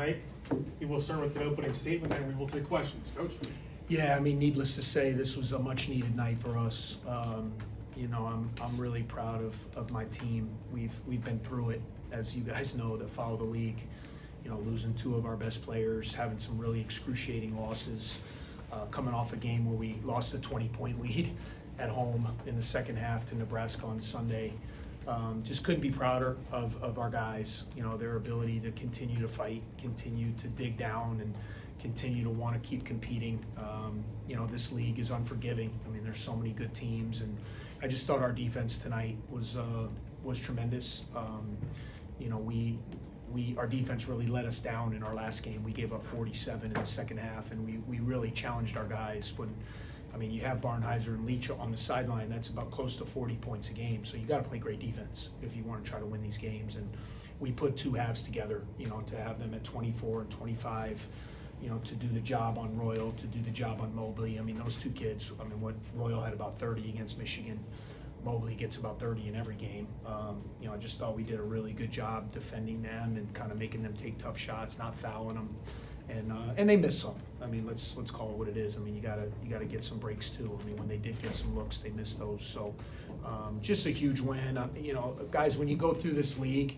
Tonight, we will start with an opening statement and we will take questions. Coach? Yeah, I mean, needless to say, this was a much-needed night for us. I'm really proud of my team. We've been through it, as you guys know that follow the league. Losing two of our best players, having some really excruciating losses, coming off a game where we lost a 20-point lead at home in the second half to Nebraska on Sunday. Just couldn't be prouder of our guys. Their ability to continue to fight, continue to dig down, and continue to want to keep competing. This league is unforgiving. I mean, there's so many good teams, and I just thought our defense tonight was tremendous. Our defense really let us down in our last game. We gave up 47 in the second half, and we really challenged our guys. You have Barnheiser and Leach on the sideline. That's about close to 40 points a game. So you got to play great defense if you want to try to win these games. And we put two halves together, to have them at 24 and 25, to do the job on Royal, to do the job on Mobley. Those two kids, what Royal had about 30 against Michigan. Mobley gets about 30 in every game. I just thought we did a really good job defending them and kind of making them take tough shots, not fouling them. And they missed some. Let's call it what it is. You gotta get some breaks too. When they did get some looks, they missed those. So just a huge win. Guys, when you go through this league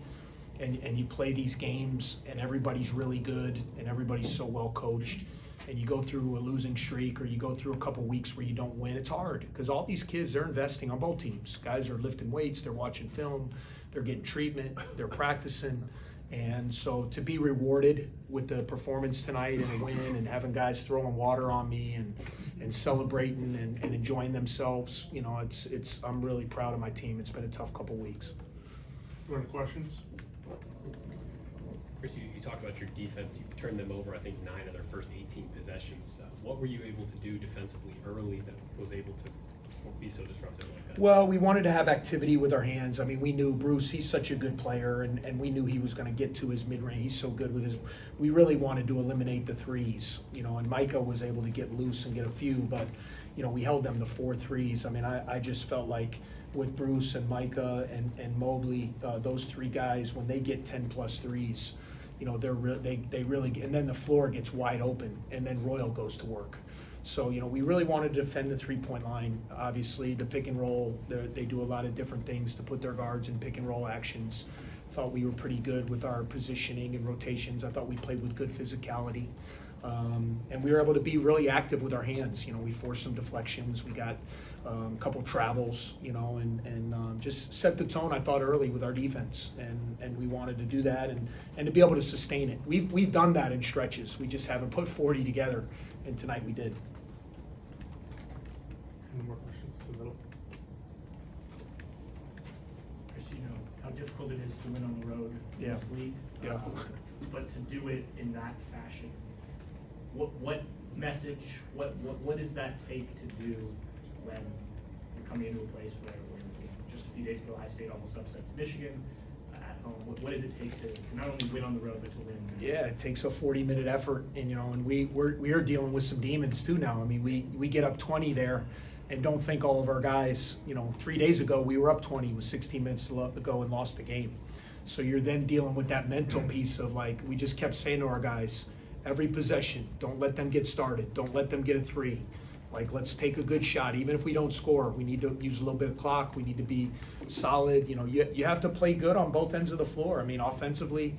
and you play these games and everybody's really good and everybody's so well coached, and you go through a losing streak or you go through a couple weeks where you don't win, it's hard because all these kids, they're investing on both teams. Guys are lifting weights, they're watching film, they're getting treatment, they're practicing. And so to be rewarded with the performance tonight and a win and having guys throwing water on me and celebrating and enjoying themselves, I'm really proud of my team. It's been a tough couple weeks. Any questions? Chris, you talked about your defense. You turned them over, I think, 9 of their first 18 possessions. What were you able to do defensively early that was able to be so disruptive like that? Well, we wanted to have activity with our hands. We knew Bruce, he's such a good player, and we knew he was going to get to his mid-range. He's so good with his – we really wanted to eliminate the threes, and Micah was able to get loose and get a few, but, we held them to 4 threes. I just felt like with Bruce and Micah and Mobley, those three guys, when they get 10-plus threes, they really get – and then the floor gets wide open, and then Royal goes to work. So, we really wanted to defend the three-point line. Obviously, the pick and roll, they do a lot of different things to put their guards in pick and roll actions. Thought we were pretty good with our positioning and rotations. I thought we played with good physicality. And we were able to be really active with our hands. We forced some deflections. We got a couple travels, and just set the tone, I thought, early with our defense. And we wanted to do that and to be able to sustain it. We've done that in stretches. We just haven't put 40 together, and tonight we did. Any more questions to the middle? Chris, how difficult it is to win on the road in this league. Yeah. But to do it in that fashion, what message, what does that take to do when you're coming into a place where just a few days ago Ohio State almost upsets Michigan at home? What does it take to not only win on the road but to win? Yeah, it takes a 40-minute effort, and we are dealing with some demons too now. We get up 20 there, and don't think all of our guys. 3 days ago we were up 20 with 16 minutes to go and lost the game. So you're then dealing with that mental piece of we just kept saying to our guys, every possession, don't let them get started. Don't let them get a three. Let's take a good shot. Even if we don't score, we need to use a little bit of clock. We need to be solid. You have to play good on both ends of the floor. Offensively,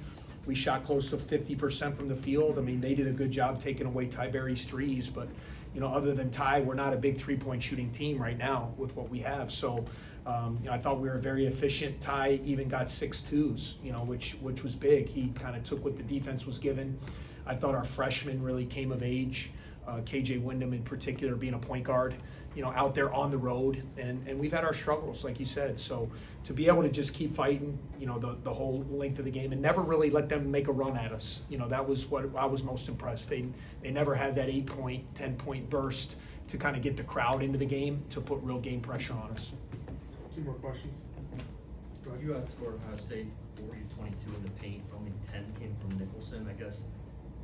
we shot close to 50% from the field. They did a good job taking away Ty Berry's threes, but other than Ty, we're not a big three-point shooting team right now with what we have. So I thought we were very efficient. Ty even got 6 twos, which was big. He kind of took what the defense was given. I thought our freshmen really came of age. KJ Wyndham in particular being a point guard, out there on the road, and we've had our struggles, like you said. So to be able to just keep fighting, the whole length of the game and never really let them make a run at us, that was what I was most impressed. They never had that 8-point, 10-point burst to kind of get the crowd into the game to put real game pressure on us. 2 more questions. You outscored Ohio State 40-22 in the paint. Only 10 came from Nicholson. I guess.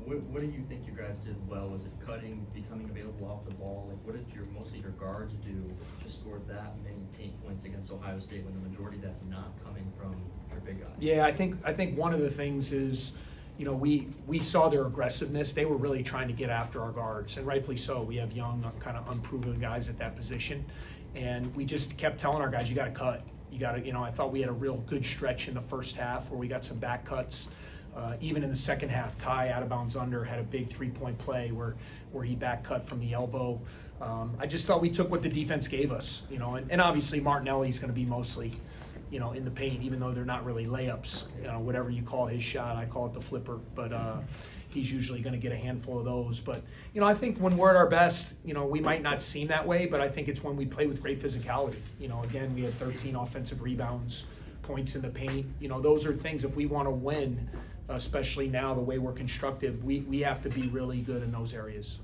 What do you think you guys did well? Was it cutting, becoming available off the ball? What did most of your guards do to score that many paint points against Ohio State when the majority of that's not coming from your big guys? Yeah, I think one of the things is, you know, we saw their aggressiveness. They were really trying to get after our guards, and rightfully so. We have young, kind of unproven guys at that position, and we just kept telling our guys, you got to cut. You got to, you know, I thought we had a real good stretch in the first half where we got some back cuts. Even in the second half, Ty out of bounds under had a big 3-point play where he back cut from the elbow. I just thought we took what the defense gave us, you know, and obviously Martinelli's going to be mostly, you know, in the paint, even though they're not really layups. You know, whatever you call his shot, I call it the flipper. But he's usually going to get a handful of those. But, you know, I think when we're at our best, you know, we might not seem that way, but I think it's when we play with great physicality. You know, again, we had 13 offensive rebounds, points in the paint. You know, those are things, if we want to win, especially now the way we're constructed, we have to be really good in those areas.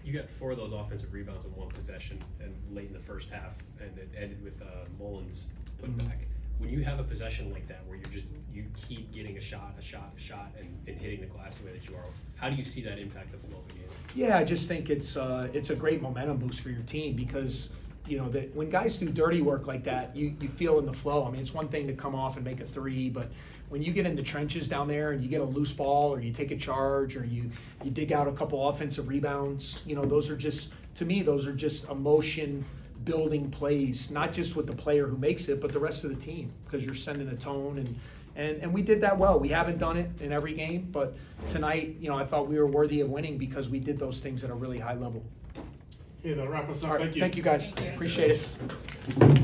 You got 4 of those offensive rebounds in one possession and late in the first half, and it ended with Mullins putback. When you have a possession like that where you keep getting a shot, and hitting the glass the way that you are, how do you see that impact the flow of the game? Yeah, I just think it's a great momentum boost for your team because, you know, that when guys do dirty work like that, you feel in the flow. I mean, it's one thing to come off and make a 3, but when you get in the trenches down there and you get a loose ball or you take a charge or you dig out a couple offensive rebounds, you know, those are just, to me, those are just emotion building plays, not just with the player who makes it, but the rest of the team, because you're sending a tone, and we did that well. We haven't done it in every game, but tonight, you know, I thought we were worthy of winning because we did those things at a really high level. Okay, that'll wrap us All up. right, Thank you. thank you guys. Thank you. Appreciate it.